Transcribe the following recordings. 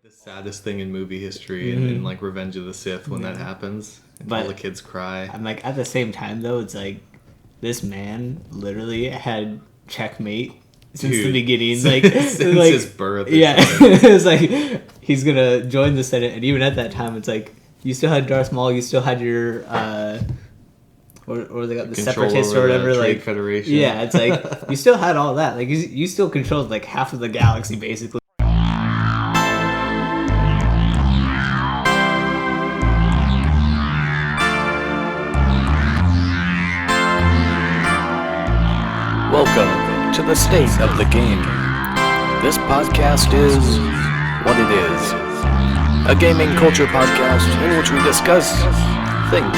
the saddest thing in movie history, and like Revenge of the Sith when that happens, and But- all the kids cry. I'm like, at the same time though, it's like this man literally had checkmate since the Dude, beginning, since like his birth. Yeah, it's like he's gonna join the Senate, and even at that time, it's like you still had Darth Maul, you still had your or they got the Control Separatists over or the whatever, Trade like Federation. yeah, it's like you still had all that, like you still controlled like half of the galaxy basically. Welcome to the state of the game. This podcast is what it is. A gaming culture podcast in which we discuss things.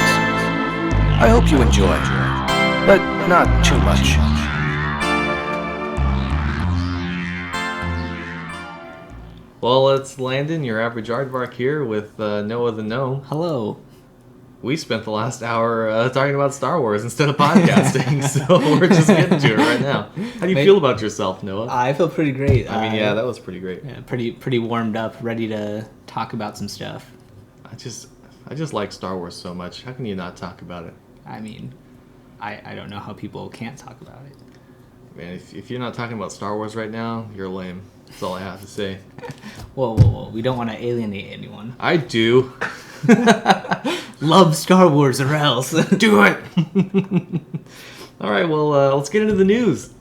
I hope you enjoy, but not too much. Well, it's Landon, your average aardvark here with Noah the Gnome. Hello. We spent the last hour talking about Star Wars instead of podcasting, so we're just getting to it right now. How do you feel about yourself, Noah? I feel pretty great. I mean, yeah, that was pretty great. Yeah, pretty warmed up, ready to talk about some stuff. I just like Star Wars so much. How can you not talk about it? I mean, I don't know how people can't talk about it. Man, if you're not talking about Star Wars right now, you're lame. That's all I have to say. Whoa. We don't want to alienate anyone. I do. Love Star Wars or else. Do it! All right, well, let's get into the news.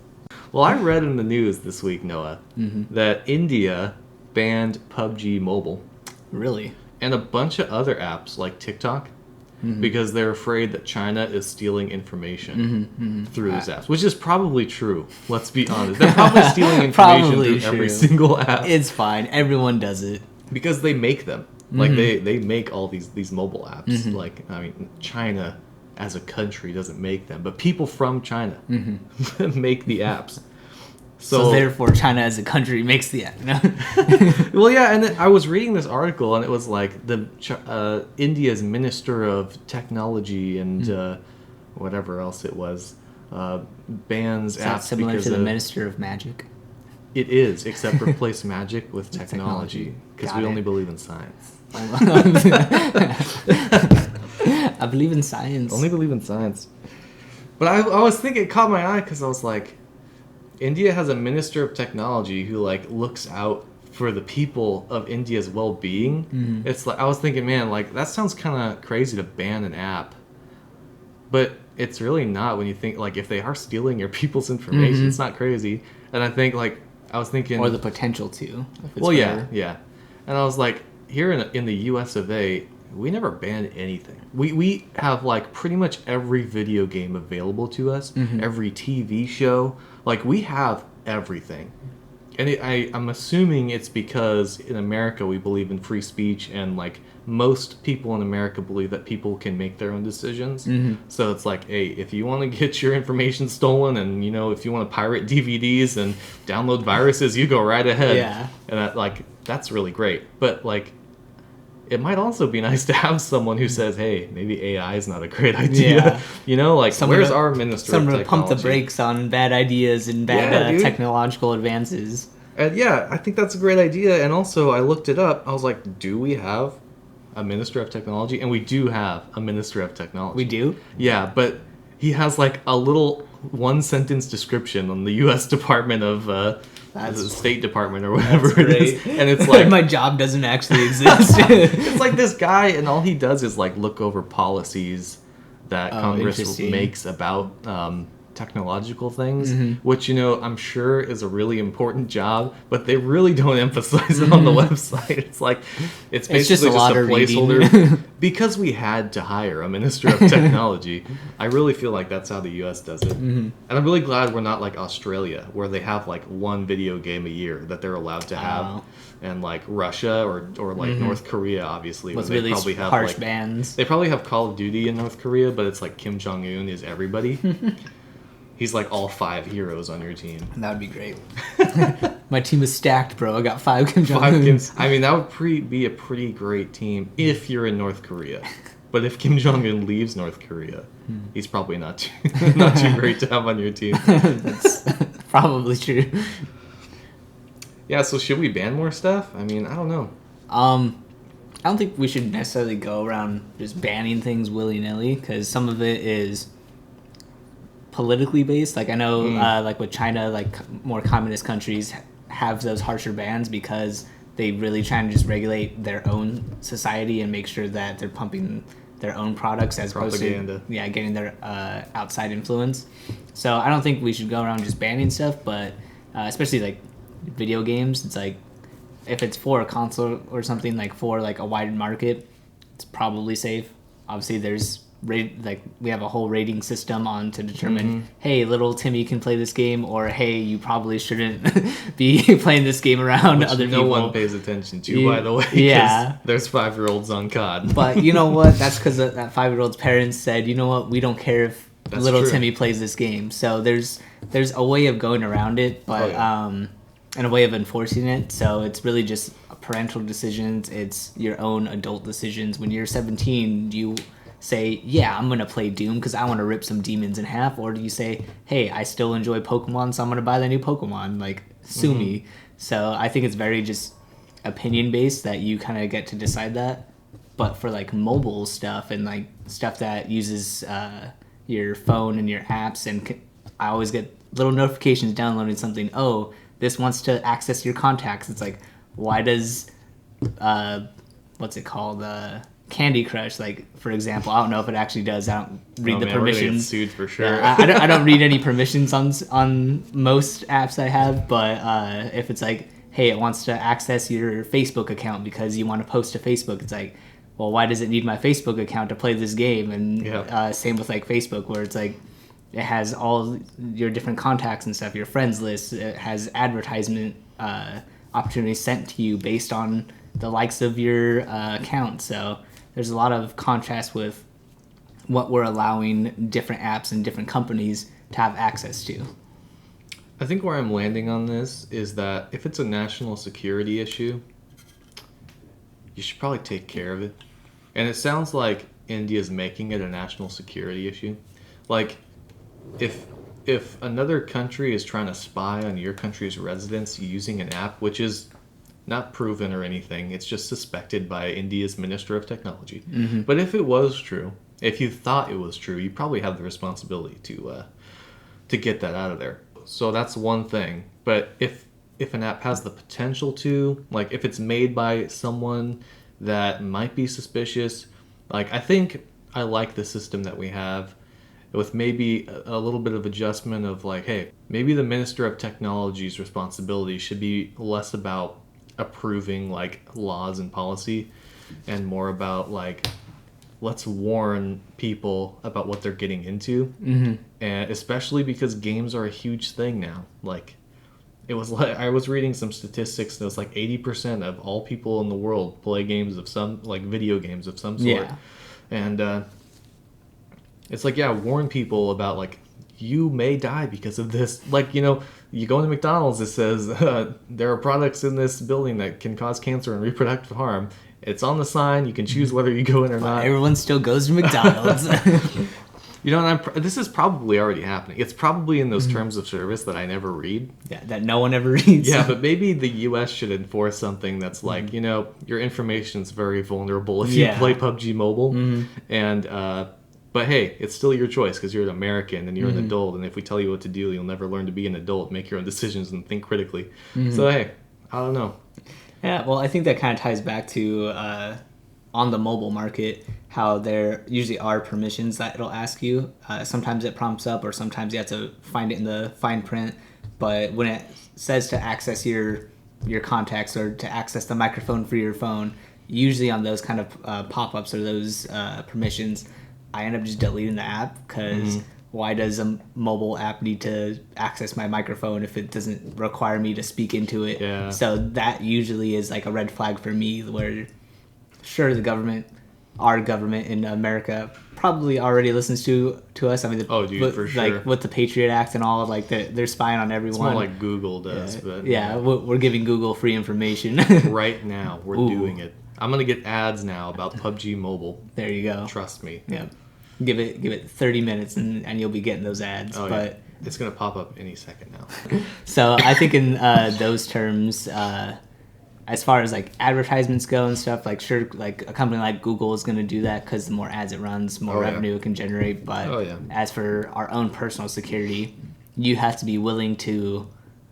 Well, I read in the news this week, Noah, that India banned PUBG Mobile Really? and a bunch of other apps like TikTok because they're afraid that China is stealing information through those apps, which is probably true. Let's be honest. They're probably stealing information Probably through every true. single app It's fine. Everyone does it. because they make them. Like they make all these mobile apps. Like, I mean, China as a country doesn't make them, but people from China make the apps. So therefore, China as a country makes the app. No? Well, yeah, and then I was reading this article, and it was like the India's Minister of Technology and whatever else it was bans Is that apps similar because to the of, Minister of Magic? It is, except replace magic with technology because Got we it. only believe in science. I believe in science. Only believe in science. But I was thinking, it caught my eye because I was like, India has a Minister of Technology who like looks out for the people of India's well-being. It's like I was thinking, man, like that sounds kind of crazy to ban an app, but it's really not when you think like if they are stealing your people's information, it's not crazy. And I think like I was thinking, Or the potential to. If it's well, yeah, rare. yeah. And I was like, here in the U.S. of A., we never banned anything. We have like pretty much every video game available to us, every TV show. Like we have everything. And I'm assuming it's because in America we believe in free speech, and like most people in America believe that people can make their own decisions. So it's like, hey, if you want to get your information stolen, and you know, if you want to pirate DVDs and download viruses, you go right ahead. Yeah. And that's really great. But like, it might also be nice to have someone who says, hey, maybe AI is not a great idea. Yeah. You know, like, Someone where's to- our Minister of Someone to Technology? pump the brakes on bad ideas and bad Yeah, dude. technological advances. And yeah, I think that's a great idea. And also, I looked it up. I was like, do we have a Minister of Technology? And we do have a Minister of Technology. We do? Yeah, but he has like a little one-sentence description on the U.S. Department of the State Department or whatever it is. And it's like, my job doesn't actually exist. it's like this guy, and all he does is like look over policies that Congress interesting. makes about technological things, which, you know, I'm sure is a really important job, but they really don't emphasize it on the website. It's like, it's basically just a lot of reading. placeholder. Because we had to hire a Minister of Technology, I really feel like that's how the U.S. does it. And I'm really glad we're not like Australia, where they have like one video game a year that they're allowed to have. Wow. And like Russia or like North Korea, obviously, With where they really probably have harsh like, bans. they probably have Call of Duty in North Korea, but it's like Kim Jong-un is everybody. He's like all 5 heroes on your team. That would be great. My team is stacked, bro. I got 5 Kim Jong 5 Un. Kims. I mean, that would be a pretty great team if you're in North Korea. But if Kim Jong-un leaves North Korea, he's probably not too great to have on your team. That's probably true. Yeah, so should we ban more stuff? I mean, I don't know. I don't think we should necessarily go around just banning things willy-nilly, because some of it is politically based. Like I know, like with China, like more communist countries have those harsher bans because they really try to just regulate their own society and make sure that they're pumping their own products as opposed to getting their outside influence. So I don't think we should go around just banning stuff, but especially like video games, it's like if it's for a console or something, like for like a wide market, it's probably safe. Obviously there's we have a whole rating system on to determine, hey, little Timmy can play this game, or hey, you probably shouldn't be playing this game around Which other people. No one pays attention to, by the way. Yeah, there's 5-year-olds on COD. But you know what? That's because that 5-year-old's parents said, you know what? We don't care if little Timmy plays this game. So there's a way of going around it, but and a way of enforcing it. So it's really just parental decisions. It's your own adult decisions. When you're 17, you say, yeah, I'm going to play Doom because I want to rip some demons in half? Or do you say, hey, I still enjoy Pokemon, so I'm going to buy the new Pokemon, like, sue me. So I think it's very just opinion-based that you kind of get to decide that. But for, like, mobile stuff and, like, stuff that uses your phone and your apps, and I always get little notifications downloading something, oh, this wants to access your contacts. It's like, why does, what's it called, Candy Crush, like, for example, I don't know if it actually does. I don't read the permissions. We're gonna get sued for sure. Yeah, I don't read any permissions on most apps I have, but if it's like, hey, it wants to access your Facebook account because you want to post to Facebook, it's like, well, why does it need my Facebook account to play this game? And same with like Facebook, where it's like it has all your different contacts and stuff, your friends list. It has advertisement opportunities sent to you based on the likes of your account. So there's a lot of contrast with what we're allowing different apps and different companies to have access to. I think where I'm landing on this is that if it's a national security issue, you should probably take care of it. And it sounds like India's making it a national security issue. Like, if another country is trying to spy on your country's residents using an app, which is not proven or anything, it's just suspected by India's Minister of Technology. Mm-hmm. But if it was true, if you thought it was true, you probably have the responsibility to get that out of there. So that's one thing. But if an app has the potential to, like, if it's made by someone that might be suspicious, like, I think I like the system that we have with maybe a little bit of adjustment of like, hey, maybe the Minister of Technology's responsibility should be less about approving like laws and policy and more about like, let's warn people about what they're getting into. Mm-hmm. And especially because games are a huge thing now. Like, it was like, I was reading some statistics that was like 80% of all people in the world play games of some, like video games of some sort. Yeah. And it's like, yeah, warn people about like, you may die because of this. Like, you know, you go into McDonald's, it says there are products in this building that can cause cancer and reproductive harm. It's on the sign. You can choose whether you go in or not. Everyone still goes to McDonald's. You know, this is probably already happening. It's probably in those terms of service that I never read. Yeah, that no one ever reads. Yeah, but maybe the U.S. should enforce something that's like, you know, your information's very vulnerable if you play PUBG Mobile. Mm-hmm. And, but hey, it's still your choice because you're an American and you're an adult. And if we tell you what to do, you'll never learn to be an adult, make your own decisions, and think critically. Mm-hmm. So, hey, I don't know. Yeah, well, I think that kind of ties back to on the mobile market, how there usually are permissions that it'll ask you. Sometimes it prompts up, or sometimes you have to find it in the fine print. But when it says to access your contacts or to access the microphone for your phone, usually on those kind of pop-ups or those permissions, I end up just deleting the app because why does a mobile app need to access my microphone if it doesn't require me to speak into it? Yeah. So that usually is like a red flag for me, where sure, our government in America probably already listens to us. I mean, for sure. Like with the Patriot Act and all, like they're spying on everyone. It's more like Google does. But we're giving Google free information. Right now, we're doing it. I'm going to get ads now about PUBG Mobile. There you go. Trust me. Yeah. Give it 30 minutes and you'll be getting those ads. Oh, but yeah. It's going to pop up any second now. So I think in those terms, as far as like advertisements go and stuff, like sure, like a company like Google is going to do that because the more ads it runs, more revenue it can generate. But as for our own personal security, you have to be willing to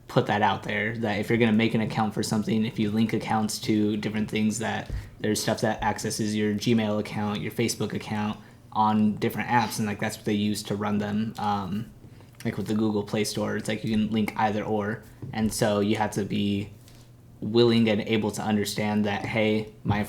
put that out there, that if you're going to make an account for something, if you link accounts to different things, that there's stuff that accesses your Gmail account, your Facebook account on different apps, and like that's what they use to run them. Like with the Google Play Store, it's like you can link either or, and so you have to be willing and able to understand that, hey, my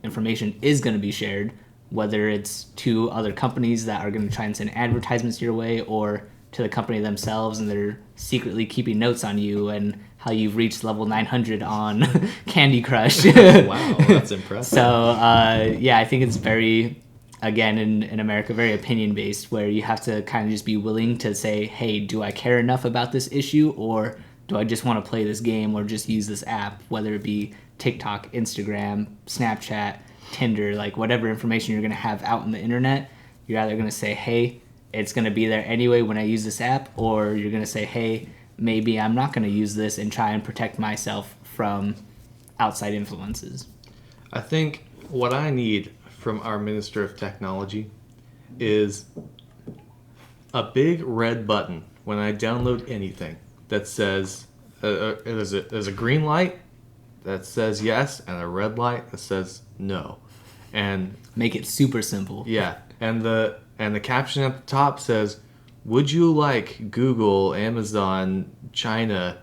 information is going to be shared, whether it's to other companies that are going to try and send advertisements your way, or to the company themselves, and they're secretly keeping notes on you and how you've reached level 900 on Candy Crush. Wow, that's impressive. So I think it's very, again, in America, very opinion based, where you have to kind of just be willing to say, hey, do I care enough about this issue, or do I just want to play this game or just use this app, whether it be TikTok, Instagram, Snapchat, Tinder, like whatever information you're going to have out on the internet, you're either going to say, hey, it's going to be there anyway when I use this app, or you're going to say, hey, maybe I'm not going to use this and try and protect myself from outside influences. I think what I need from our Minister of Technology is a big red button when I download anything that says there's a green light that says yes and a red light that says no, and make it super simple. Yeah, and the caption at the top says, "Would you like Google, Amazon, China,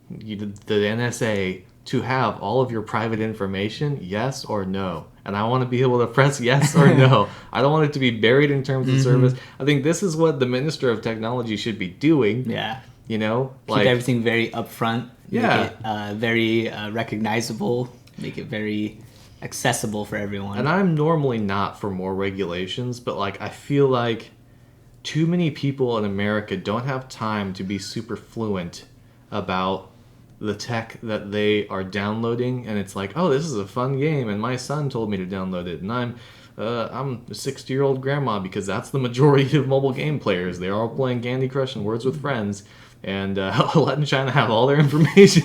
the NSA to have all of your private information? Yes or no?" And I want to be able to press yes or no. I don't want it to be buried in terms of service. I think this is what the Minister of Technology should be doing. Yeah. You know, keep everything very upfront. Yeah. Make it very recognizable. Make it very accessible for everyone. And I'm normally not for more regulations, but like I feel like too many people in America don't have time to be super fluent about the tech that they are downloading, and it's like, oh, this is a fun game, and my son told me to download it, and I'm a 60-year-old grandma, because that's the majority of mobile game players. They're all playing Candy Crush and Words with Friends, and letting China have all their information.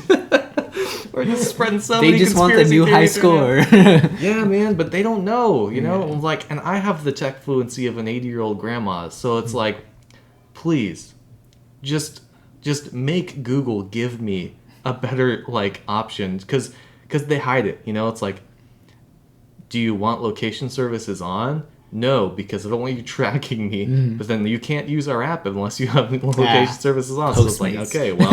Or just spreading so many They just want the new high score. Yeah, man, but they don't know, you know? Yeah. Like, and I have the tech fluency of an 80-year-old grandma, so it's like, please, just make Google give me a better, like, option, because they hide it, you know? It's like, do you want location services on? No, because I don't want you tracking me. But then you can't use our app unless you have location services on. So it's like, okay, well,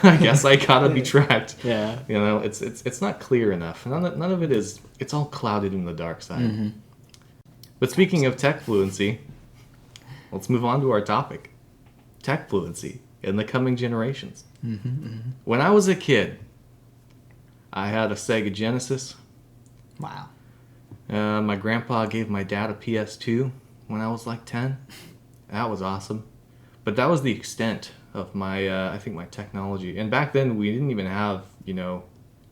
I guess I gotta be tracked. Yeah. You know, it's not clear enough. None of it is. It's all clouded in the dark side. But speaking of tech fluency, let's move on to our topic. Tech fluency in the coming generations. When I was a kid, I had a Sega Genesis. Wow. My grandpa gave my dad a PS2 when I was like 10. That was awesome. But that was the extent of my, I think, my technology. And back then, we didn't even have, you know,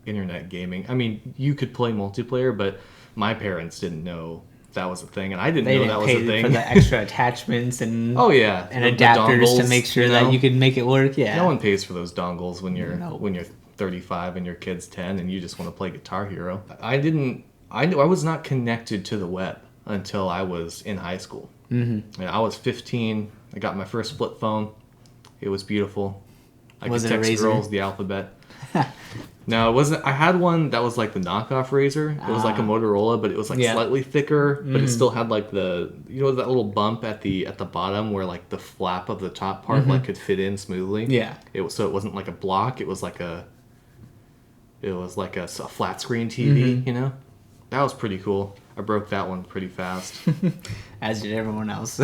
internet gaming. I mean, you could play multiplayer, but my parents didn't know that was a thing, and I didn't know that was a thing. They didn't pay for the extra attachments and and adapters dongles, to make sure that you can make it work. Yeah. No one pays for those dongles when you're 35 and your kid's 10 and you just want to play Guitar Hero. I was not connected to the web until I was in high school. And I was 15. I got my first flip phone. It was beautiful. I could text girls the alphabet. No, it wasn't. I had one that was like the knockoff Razor. It was like a Motorola, but it was like slightly thicker, but it still had like that little bump at the bottom where like the flap of the top part like could fit in smoothly. Yeah. So it wasn't like a block. It was like a flat screen TV. You know, that was pretty cool. I broke that one pretty fast. As did everyone else.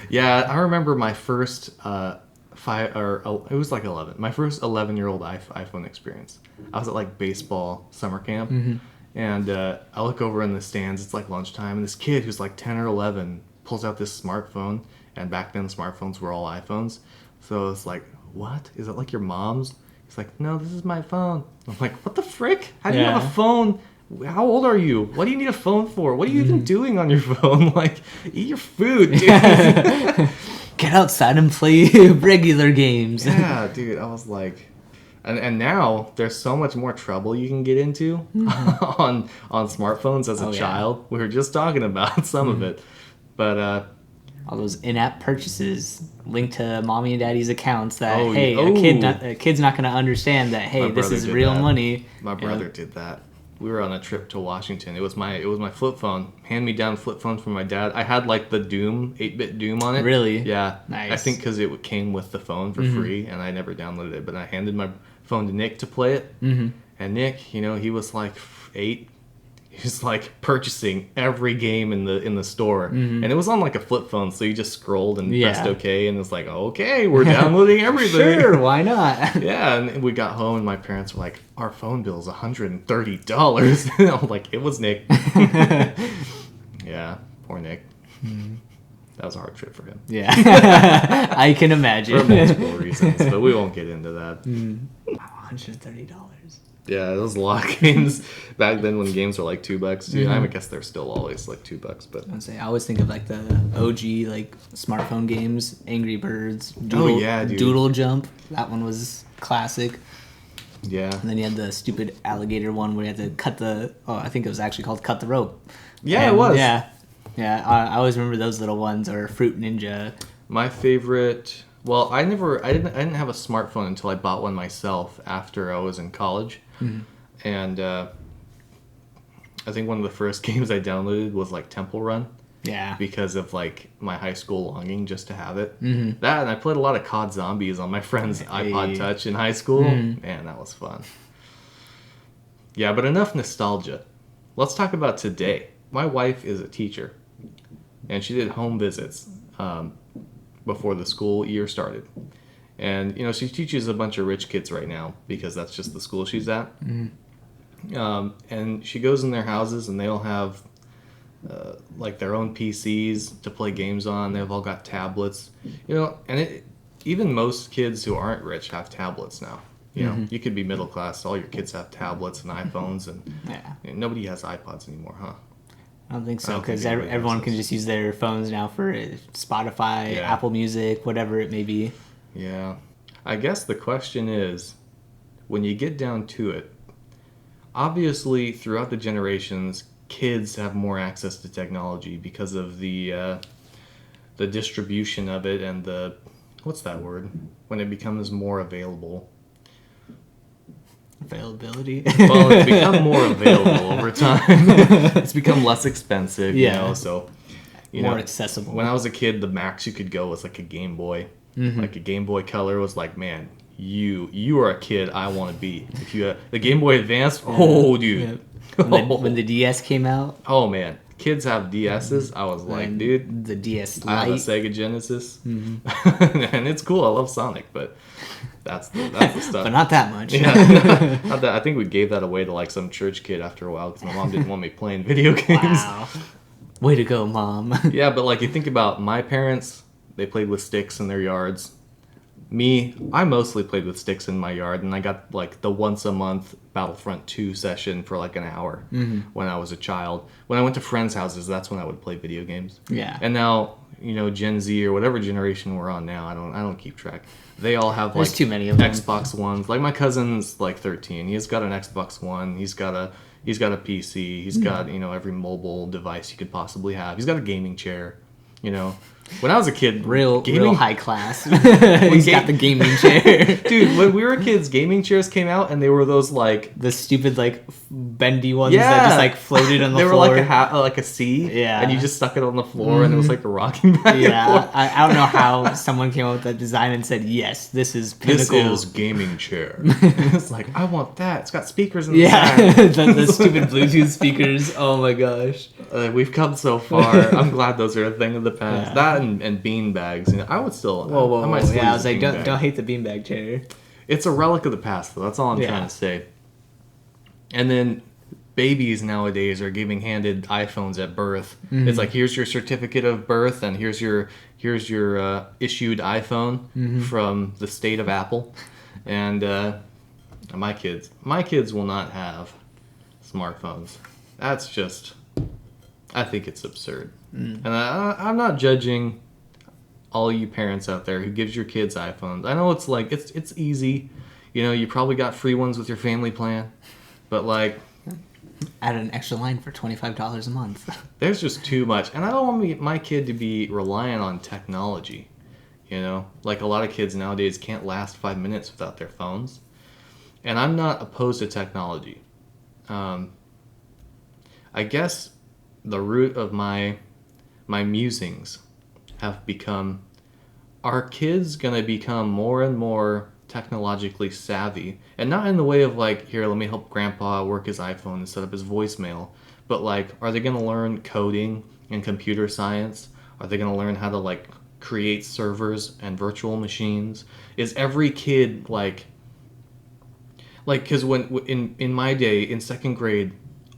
Yeah, I remember my first. It was like 11. My first 11-year-old iPhone experience. I was at like baseball summer camp, and I look over in the stands. It's like lunchtime, and this kid who's like 10 or 11 pulls out this smartphone. And back then, smartphones were all iPhones. So it's like, what? Is it like your mom's? He's like, no, this is my phone. I'm like, what the frick? How do you have a phone? How old are you? What do you need a phone for? What are you even doing on your phone? Like, eat your food, dude. Get outside and play regular games. Yeah, dude. I was like, And now there's so much more trouble you can get into on smartphones as a child. We were just talking about some of it, but all those in-app purchases linked to mommy and daddy's accounts that a kid's not going to understand that this is real money. My brother did that. We were on a trip to Washington. It was my flip phone, hand-me-down flip phone from my dad. I had like the Doom, 8-bit Doom on it. Really? Yeah. Nice. I think because it came with the phone for free, and I never downloaded it. But I handed my phone to Nick to play it, and Nick, he was like 8. He was like purchasing every game in the store, and it was on like a flip phone, so you just scrolled and pressed OK, and it's like, okay, we're downloading everything. Sure, why not? Yeah, and we got home, and my parents were like, our phone bill is $130. And I'm like, it was Nick. Yeah, poor Nick. That was a hard trip for him. Yeah, I can imagine. For multiple reasons, but we won't get into that. $130. Yeah, there was a lot of games back then when games were like $2 too. I guess they're still always like $2, but I always think of like the OG like smartphone games, Angry Birds, Doodle Jump. That one was classic. Yeah. And then you had the stupid alligator one where you had to cut I think it was actually called Cut the Rope. Yeah, it was. Yeah. I always remember those little ones, or Fruit Ninja. My favorite. Well, I didn't have a smartphone until I bought one myself after I was in college. And I think one of the first games I downloaded was like Temple Run. Yeah. Because of like my high school longing just to have it. That, and I played a lot of COD Zombies on my friend's iPod Touch in high school. Man, that was fun. Yeah, but enough nostalgia. Let's talk about today. My wife is a teacher, and she did home visits before the school year started. And, she teaches a bunch of rich kids right now because that's just the school she's at. And she goes in their houses, and they all have like their own PCs to play games on. They've all got tablets, and even most kids who aren't rich have tablets now. You could be middle class. All your kids have tablets and iPhones, and nobody has iPods anymore, huh? I don't think so, because everyone can just use their phones now for Spotify, Apple Music, whatever it may be. Yeah. I guess the question is, when you get down to it, obviously throughout the generations, kids have more access to technology because of the distribution of it and what's that word? When it becomes more available. Availability. Well, it's become more available over time. It's become less expensive, so more accessible. When I was a kid, the max you could go was like a Game Boy. Like a Game Boy Color was like, man, you are a kid I want to be. If you the Game Boy Advance, dude. When the DS came out. Oh man, kids have DSs. I was like, dude, the DS Lite. I have a Sega Genesis, and it's cool. I love Sonic, but that's the stuff. But not that much. Yeah, not that. I think we gave that away to like some church kid after a while because my mom didn't want me playing video games. Wow, way to go, Mom. Yeah, but like you think about my parents, they played with sticks in their yards. Me, I mostly played with sticks in my yard, and I got like the once a month Battlefront 2 session for like an hour when I was a child. When I went to friends' houses, that's when I would play video games. Yeah. And now, Gen Z or whatever generation we're on now, I don't keep track. They all have There's like too many of them. Xbox Ones. Like my cousin's like 13. He's got an Xbox One. He's got a PC. He's got, every mobile device you could possibly have. He's got a gaming chair. When I was a kid, real high class. He's got the gaming chair. Dude, when we were kids, gaming chairs came out, and they were those like the stupid like bendy ones that just like floated on the floor. They were like a C, and you just stuck it on the floor, and it was like a rocking back and forth. I don't know how someone came up with that design and said, yes, this is pinnacle. This is gaming chair. It's like, I want that. It's got speakers in the side. the stupid Bluetooth speakers. Oh my gosh. We've come so far. I'm glad those are a thing of the past. That and bean bags. I would still. Whoa. I might still I was like, don't hate the beanbag chair. It's a relic of the past, though. That's all I'm trying to say. And then babies nowadays are giving handed iPhones at birth. It's like, here's your certificate of birth, and here's your issued iPhone from the state of Apple. And my kids will not have smartphones. That's just, I think it's absurd. And I'm not judging all you parents out there who gives your kids iPhones. I know it's like it's easy. You know, you probably got free ones with your family plan, but like, add an extra line for $25 a month. there's just too much, and I don't want my kid to be reliant on technology. You know, like a lot of kids nowadays can't last 5 minutes without their phones, and I'm not opposed to technology. I guess the root of my musings have become: are kids gonna become more and more technologically savvy, and not in the way of like, here, let me help grandpa work his iPhone and set up his voicemail, but like, are they going to learn coding and computer science? Are they going to learn how to like create servers and virtual machines? Is every kid like because when in my day in second grade,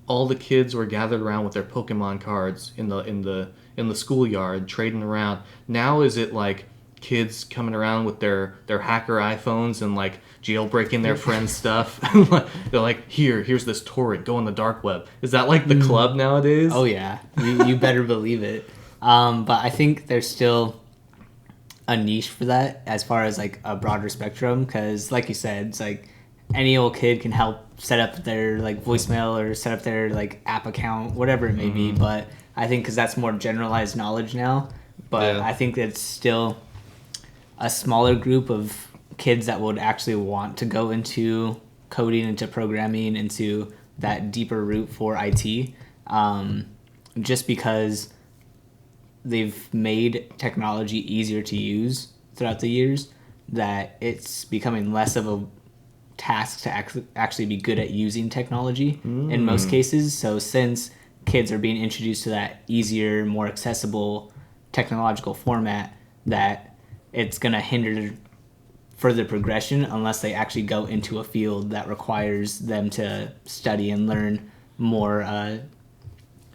all the kids were gathered around with their Pokemon cards in the schoolyard trading around. Now is it like kids coming around with their hacker iPhones and like jailbreaking their friends' stuff? They're like, here's this torrent, go on the dark web. Is that like the club nowadays? Oh yeah, you better believe it. But I think there's still a niche for that as far as like a broader spectrum, because like you said, it's like any old kid can help set up their like voicemail or set up their like app account, whatever it may be. But I think because that's more generalized knowledge now, but Yeah. I think it's still a smaller group of kids that would actually want to go into coding, into programming, into that deeper route for IT, just because they've made technology easier to use throughout the years, that it's becoming less of a task to actually be good at using technology in most cases. So since kids are being introduced to that easier, more accessible technological format, that it's going to hinder further progression unless they actually go into a field that requires them to study and learn more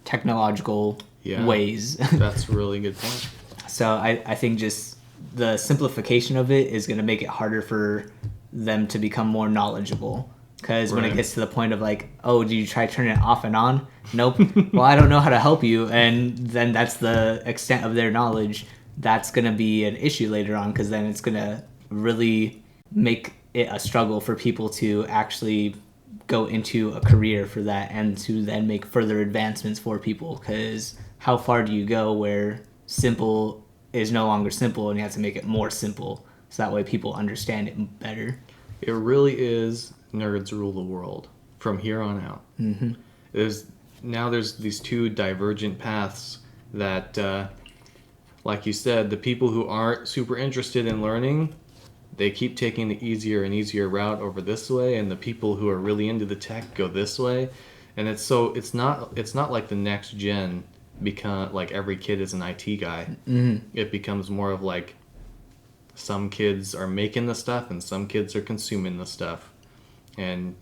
technological ways. That's a really good point. So I think just the simplification of it is going to make it harder for them to become more knowledgeable. Because when it gets to the point of like, oh, do you try turning it off and on? Nope. Well, I don't know how to help you. And then that's the extent of their knowledge. That's going to be an issue later on, because then it's going to really make it a struggle for people to actually go into a career for that and to then make further advancements for people. Because how far do you go where simple is no longer simple and you have to make it more simple so that way people understand it better? It really is nerds rule the world from here on out. Mm-hmm. There's these two divergent paths that like you said, the people who aren't super interested in learning, they keep taking the easier and easier route over this way, and the people who are really into the tech go this way. And it's not like the next gen become like every kid is an IT guy. Mm-hmm. It becomes more of like some kids are making the stuff and some kids are consuming the stuff. And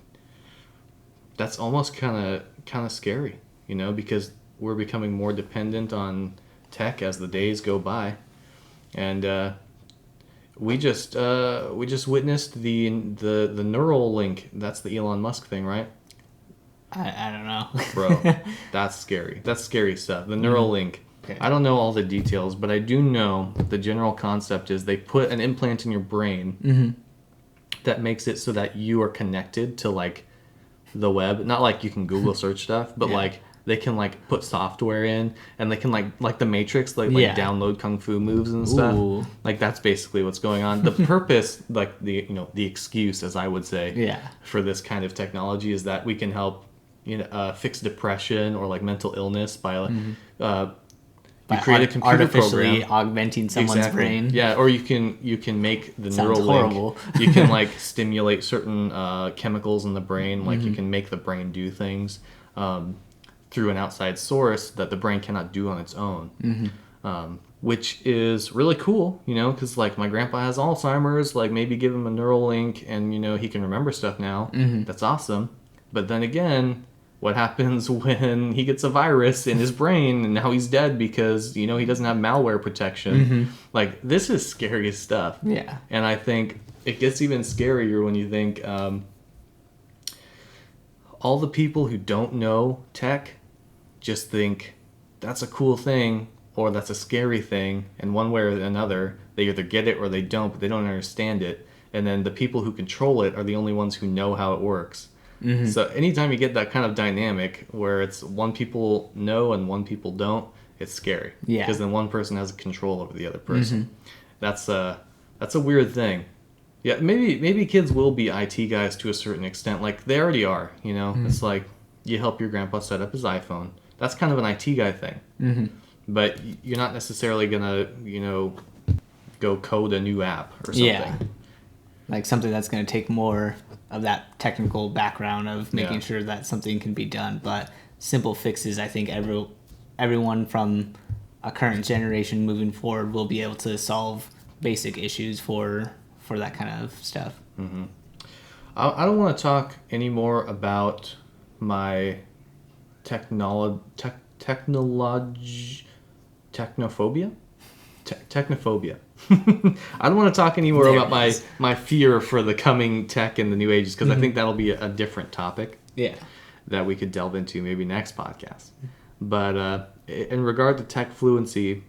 that's almost kind of scary, you know, because we're becoming more dependent on tech as the days go by, and we just witnessed the Neuralink. That's the Elon Musk thing, right? I don't know, Bro. That's scary. That's scary stuff. The Neuralink. Okay. I don't know all the details, but I do know the general concept is they put an implant in your brain that makes it so that you are connected to like the web. Not like you can Google search stuff, but like they can like put software in, and they can like the Matrix, like download kung fu moves and stuff. Ooh. Like that's basically what's going on. The purpose, like the excuse, as I would say, for this kind of technology is that we can help fix depression or like mental illness by you create a computer artificially program augmenting someone's brain. Yeah, or you can make the Sounds horrible. Neuralink. You can like stimulate certain chemicals in the brain. Like you can make the brain do things through an outside source that the brain cannot do on its own, which is really cool, you know, because like my grandpa has Alzheimer's, like maybe give him a Neuralink and, you know, he can remember stuff now. That's awesome. But then again, what happens when he gets a virus in his brain and now he's dead because, you know, he doesn't have malware protection? Like, this is scary stuff. Yeah. And I think it gets even scarier when you think all the people who don't know tech just think that's a cool thing or that's a scary thing, and one way or another they either get it or they don't, but they don't understand it. and then the people who control it are the only ones who know how it works. So anytime you get that kind of dynamic where it's one people know and one people don't, it's scary. Yeah. Because then one person has control over the other person. That's a weird thing. Yeah, maybe kids will be IT guys to a certain extent. Like they already are, you know. It's like you help your grandpa set up his iPhone. That's kind of an IT guy thing. But you're not necessarily gonna, you know, go code a new app or something. Yeah. Like something that's going to take more of that technical background of making sure that something can be done. But simple fixes, I think everyone from a current generation moving forward will be able to solve basic issues for that kind of stuff. I don't want to talk anymore about my technophobia. Technophobia. I don't want to talk anymore about my fear for the coming tech and the new ages, because I think that'll be a different topic. Yeah. That we could delve into maybe next podcast. But in regard to tech fluency,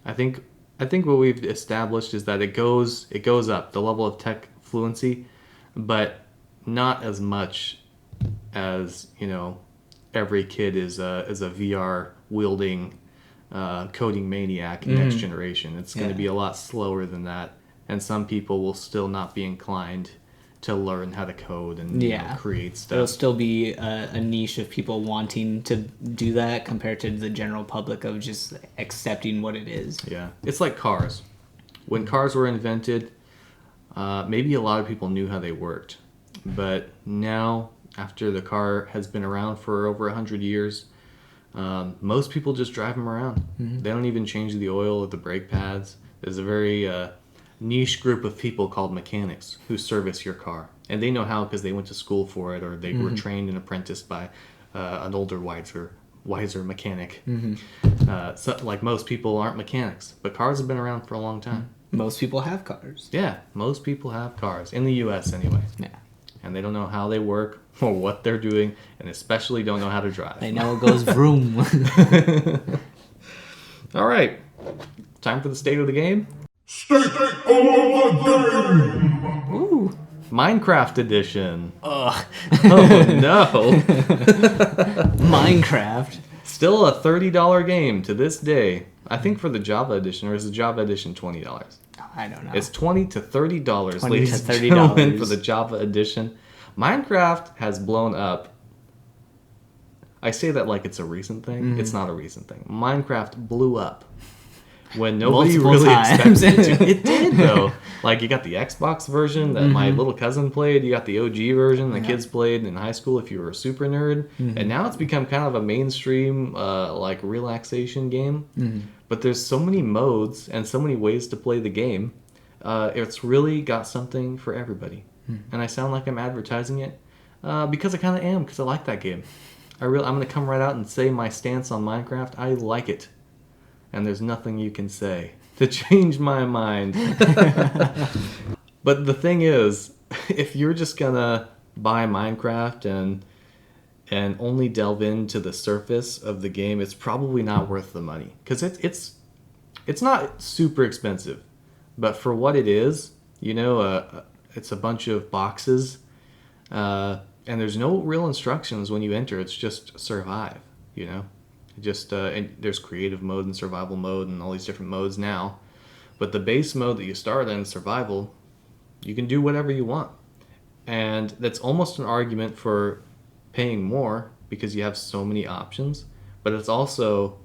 I think what we've established is that it goes up, the level of tech fluency, but not as much as, you know, every kid is a VR wielding coding maniac next generation. It's going to be a lot slower than that, and some people will still not be inclined to learn how to code and you know, create stuff. There'll still be a niche of people wanting to do that compared to the general public of just accepting what it is. Yeah, it's like cars. When cars were invented, maybe a lot of people knew how they worked, but now after the car has been around for over 100 years, most people just drive them around. They don't even change the oil or the brake pads. There's a very niche group of people called mechanics who service your car. And they know how because they went to school for it, or they were trained and apprenticed by an older, wiser mechanic. So, like, most people aren't mechanics, but cars have been around for a long time. Most people have cars. Yeah, most people have cars. In the U.S. anyway. Yeah. And they don't know how they work or what they're doing, and especially don't know how to drive. They know it goes vroom. All right. Time for the state of the game? State of the game! Ooh. Minecraft edition. Ugh. Oh, no. Minecraft. Still a $30 game to this day. I think for the Java edition, or is the Java edition $20? I don't know. It's $20 to $30, $20 ladies to and $30 gentlemen, for the Java edition. Minecraft has blown up. I say that like it's a recent thing. It's not a recent thing. Minecraft blew up when nobody Multiple really times. expected it to. It did, though. Like, you got the Xbox version that my little cousin played. You got the OG version the kids played in high school if you were a super nerd. And now it's become kind of a mainstream, like, relaxation game. But there's so many modes and so many ways to play the game. It's really got something for everybody. And I sound like I'm advertising it because I kind of am, because I like that game. I'm going to come right out and say my stance on Minecraft. I like it. And there's nothing you can say to change my mind. But the thing is, if you're just going to buy Minecraft and only delve into the surface of the game, it's probably not worth the money. Because it's not super expensive. But for what it is, you know, it's a bunch of boxes. And there's no real instructions when you enter. It's just survive, you know. Just and there's creative mode and survival mode and all these different modes now. But the base mode that you start in, survival, you can do whatever you want. And that's almost an argument for paying more because you have so many options. But it's also,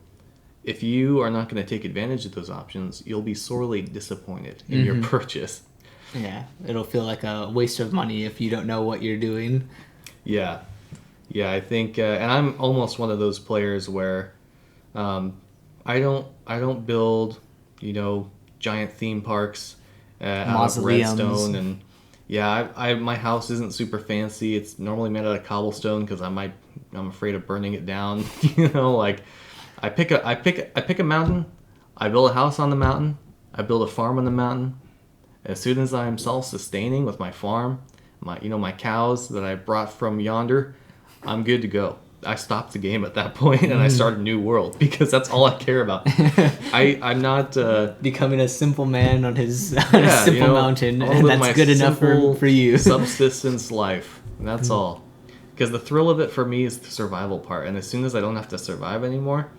if you are not going to take advantage of those options, you'll be sorely disappointed in your purchase. Yeah, it'll feel like a waste of money if you don't know what you're doing. Yeah, I think, and I'm almost one of those players where I don't build, you know, giant theme parks out of redstone, and my house isn't super fancy. It's normally made out of cobblestone because I'm afraid of burning it down. You know, like I pick a mountain, I build a house on the mountain, I build a farm on the mountain. As soon as I'm self-sustaining with my farm, my cows that I brought from yonder, I'm good to go. I stopped the game at that point and I started New World because that's all I care about. I'm not becoming a simple man on his on a simple mountain, and that's good enough for you. Subsistence life. And that's all. Because the thrill of it for me is the survival part, and as soon as I don't have to survive anymore,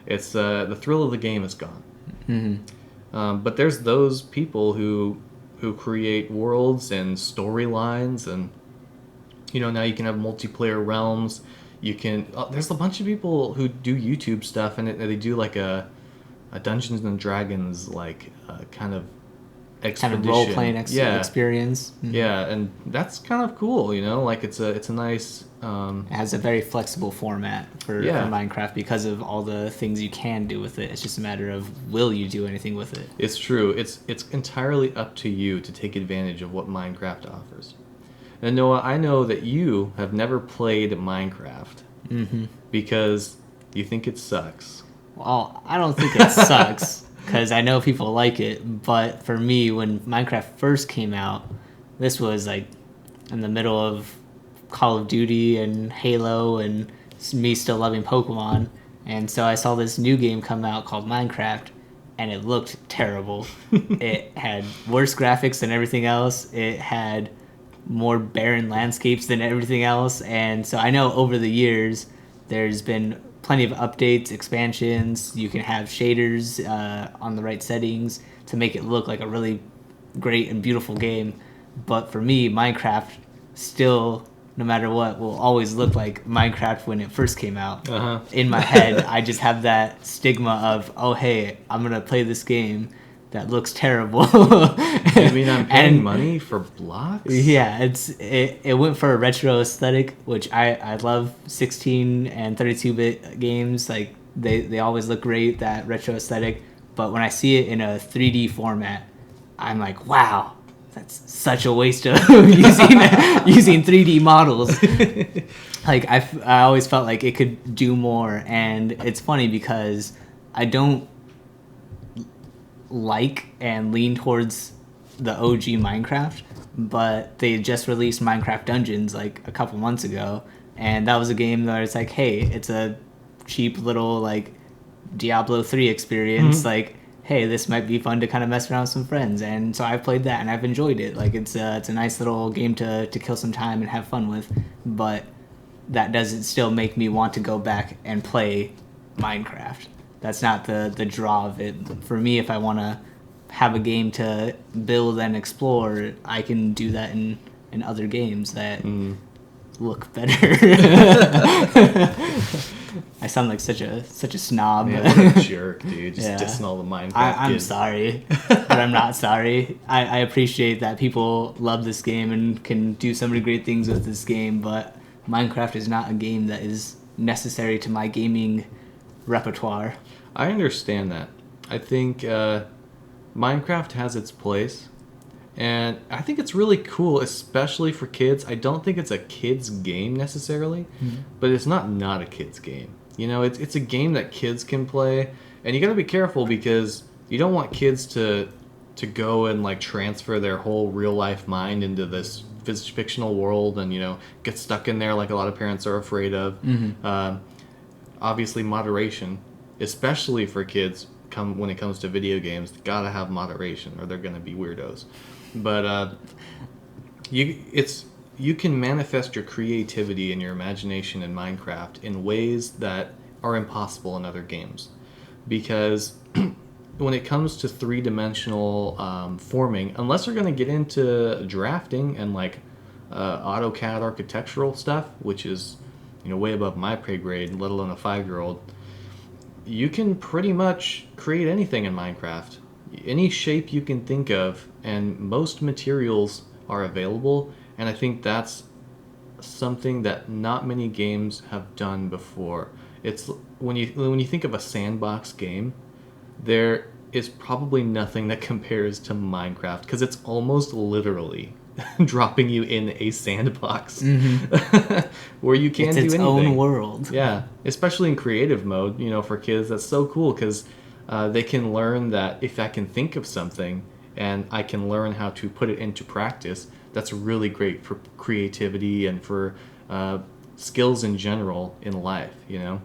it's the thrill of the game is gone. But there's those people who create worlds and storylines, and now you can have multiplayer realms. You can. There's a bunch of people who do YouTube stuff, and they do like a Dungeons and Dragons kind of expedition, kind of role playing experience. Yeah, and that's kind of cool. It's a nice. It has a very flexible format for Minecraft because of all the things you can do with it. It's just a matter of will you do anything with it. It's true. It's entirely up to you to take advantage of what Minecraft offers. And Noah, I know that you have never played Minecraft because you think it sucks. Well, I don't think it sucks because I know people like it. But for me, when Minecraft first came out, this was like in the middle of Call of Duty and Halo and me still loving Pokemon. And so I saw this new game come out called Minecraft, and it looked terrible. It had worse graphics than everything else. It had more barren landscapes than everything else, and so I know over the years there's been plenty of updates, expansions. You can have shaders on the right settings to make it look like a really great and beautiful game, but for me, Minecraft still, no matter what, will always look like Minecraft when it first came out. In my head, I just have that stigma of, oh hey, I'm gonna play this game that looks terrible. You mean I'm paying money for blocks? Yeah, it went for a retro aesthetic, which I love. 16 and 32-bit games, like they always look great, that retro aesthetic. But when I see it in a 3D format, I'm like, wow, that's such a waste of using 3D models. Like I always felt like it could do more, and it's funny because I don't like and lean towards the OG Minecraft, but they just released Minecraft Dungeons like a couple months ago, and that was a game where it's like, hey, it's a cheap little like Diablo 3 experience. Like, hey, this might be fun to kind of mess around with some friends, and so I played that and I've enjoyed it. Like it's a nice little game to kill some time and have fun with, but that doesn't still make me want to go back and play Minecraft. That's not the draw of it. For me, if I want to have a game to build and explore, I can do that in other games that look better. I sound like such a snob. Man, what a jerk, dude. Just dissing all the Minecraft I'm kids. sorry, but I'm not sorry. I appreciate that people love this game and can do so many great things with this game, but Minecraft is not a game that is necessary to my gaming repertoire. I understand that. I think Minecraft has its place, and I think it's really cool, especially for kids. I don't think it's a kid's game necessarily, but it's not a kid's game. It's a game that kids can play, and you got to be careful because you don't want kids to go and like transfer their whole real life mind into this fictional world and get stuck in there like a lot of parents are afraid of. Obviously, moderation, especially for kids, when it comes to video games, gotta have moderation or they're gonna be weirdos. But you can manifest your creativity and your imagination in Minecraft in ways that are impossible in other games, because when it comes to three-dimensional forming, unless you're gonna get into drafting and like AutoCAD architectural stuff, which is way above my pay grade, let alone a 5-year-old, you can pretty much create anything in Minecraft. Any shape you can think of, and most materials are available, and I think that's something that not many games have done before. It's when you think of a sandbox game, there is probably nothing that compares to Minecraft, because it's almost literally dropping you in a sandbox where you can't do anything. It's its own world. Yeah, especially in creative mode. For kids, that's so cool because they can learn that if I can think of something and I can learn how to put it into practice, that's really great for creativity and for skills in general in life, you know.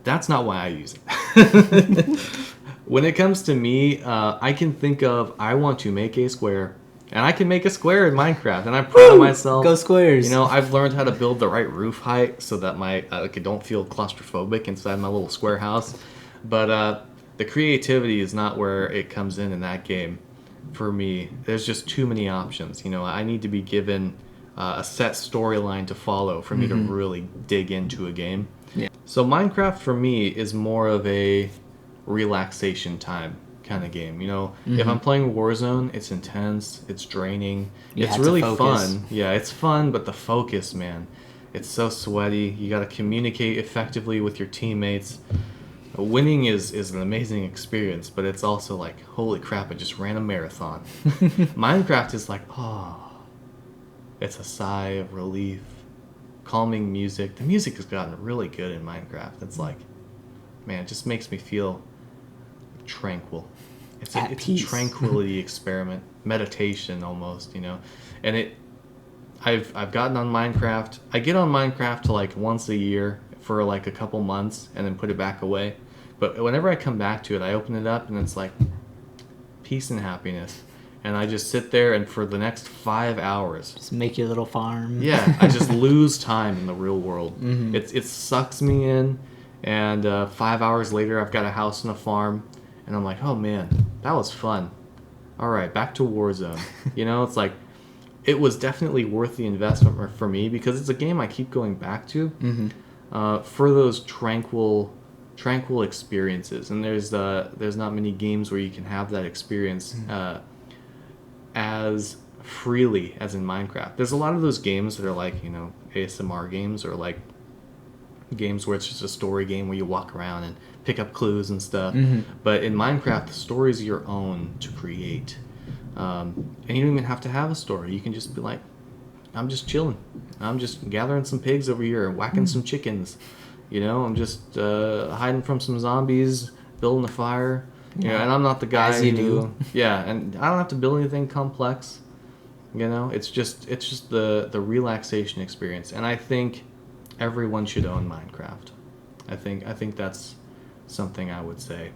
That's not why I use it. When it comes to me, I can think of, I want to make a square. And I can make a square in Minecraft, and I'm proud of myself. Go squares! You know, I've learned how to build the right roof height so that I don't feel claustrophobic inside my little square house. But the creativity is not where it comes in that game. For me, there's just too many options. You know, I need to be given a set storyline to follow for me to really dig into a game. Yeah. So Minecraft for me is more of a relaxation time kind of game. You know, if I'm playing Warzone, it's intense, it's draining, it's really fun. Yeah, it's fun, but the focus, man, it's so sweaty. You got to communicate effectively with your teammates. Winning is an amazing experience, but it's also like, holy crap, I just ran a marathon. Minecraft is like, oh, it's a sigh of relief, calming music. The music has gotten really good in Minecraft. It's like, man, it just makes me feel tranquil. It's a tranquility experiment, meditation almost, you know. And I've gotten on Minecraft. I get on Minecraft to like once a year for like a couple months and then put it back away. But whenever I come back to it, I open it up and it's like peace and happiness. And I just sit there and for the next 5 hours, just make your little farm. Yeah, I just lose time in the real world. It sucks me in, and 5 hours later, I've got a house and a farm. And I'm like, oh man, that was fun. All right, back to Warzone. You know, it's like, it was definitely worth the investment for me because it's a game I keep going back to for those tranquil experiences. And there's not many games where you can have that experience as freely as in Minecraft. There's a lot of those games that are like, you know, ASMR games or like games where it's just a story game where you walk around and pick up clues and stuff. But in Minecraft, the story is your own to create. And you don't even have to have a story. You can just be like, I'm just chilling. I'm just gathering some pigs over here and whacking some chickens. You know, I'm just hiding from some zombies, building a fire. You know, and I'm not the guy As you do. Yeah, and I don't have to build anything complex. You know, it's just the relaxation experience. And I think everyone should own Minecraft. I think that's something I would say.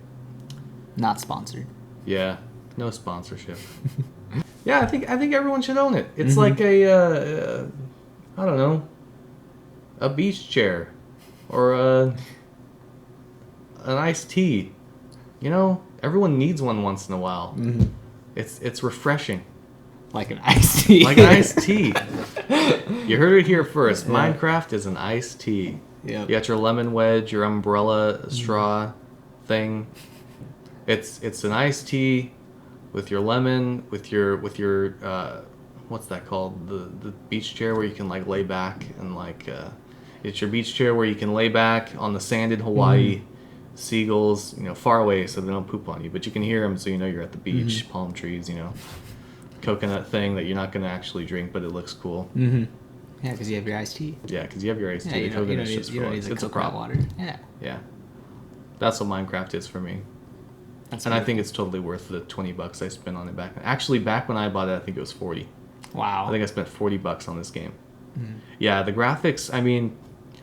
Not sponsored. Yeah, no sponsorship. Yeah, I think everyone should own it. It's like a I don't know, a beach chair or an iced tea. You know, everyone needs one once in a while. It's refreshing. Like an iced tea. Like an iced tea. You heard it here first. Yeah. Minecraft is an iced tea. Yep. You got your lemon wedge, your umbrella straw thing. It's an iced tea with your lemon, with your what's that called? The beach chair where you can like lay back and like it's your beach chair where you can lay back on the sand in Hawaii. Seagulls, you know, far away so they don't poop on you, but you can hear them so you know you're at the beach. Palm trees, you know, coconut thing that you're not going to actually drink, but it looks cool. Yeah, because you have your iced tea. Yeah, because you have your iced tea. You don't need the coconut water. Yeah. That's what Minecraft is for me. I think it's totally worth the $20 I spent on it back then. Actually, back when I bought it, I think it was $40. Wow. I think I spent $40 on this game. Yeah, the graphics, I mean,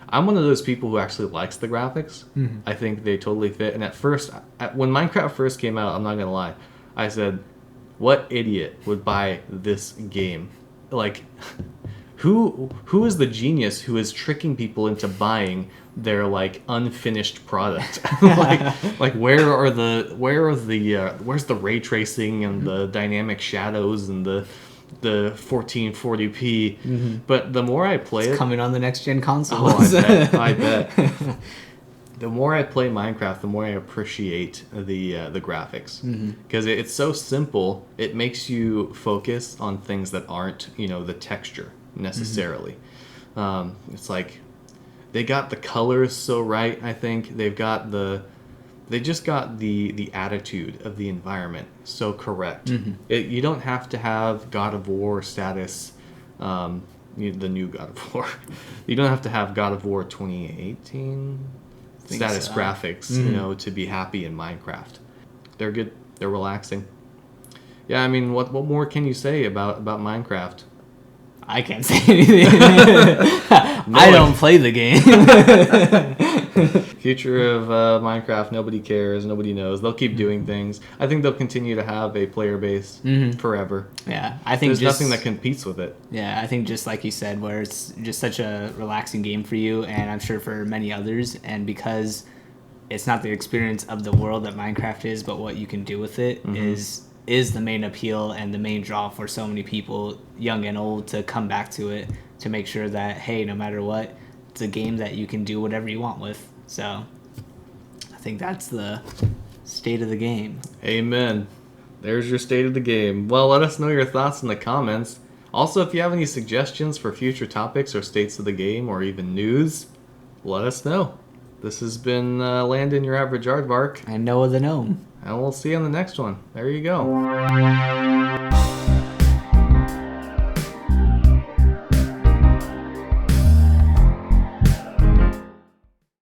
I'm one of those people who actually likes the graphics. I think they totally fit. And at first, when Minecraft first came out, I'm not going to lie, I said, what idiot would buy this game? Like, who is the genius who is tricking people into buying their like unfinished product? like where's the ray tracing and the dynamic shadows and the 1440p? But the more I play it's coming on the next gen consoles. I bet. The more I play Minecraft, the more I appreciate the graphics because it's so simple. It makes you focus on things that aren't, you know, the texture necessarily. It's like they got the colors so right. I think they just got the attitude of the environment so correct. You don't have to have God of War status, the new God of War. You don't have to have God of War 2018 status graphics, you know, to be happy in Minecraft. They're good. They're relaxing. Yeah, I mean, what more can you say about Minecraft? I can't say anything. I don't play the game. Future of Minecraft, nobody cares, nobody knows. They'll keep doing things. I think they'll continue to have a player base forever. Yeah, I think there's nothing that competes with it. Yeah, I think just like you said, where it's just such a relaxing game for you, and I'm sure for many others, and because it's not the experience of the world that Minecraft is, but what you can do with it is the main appeal and the main draw for so many people, young and old, to come back to it, to make sure that, hey, no matter what, it's a game that you can do whatever you want with. So I think that's the state of the game. Amen. There's your state of the game. Well, let us know your thoughts in the comments. Also, if you have any suggestions for future topics or states of the game or even news, let us know. This has been Landon, your average aardvark. And Noah the Gnome. And we'll see you on the next one. There you go.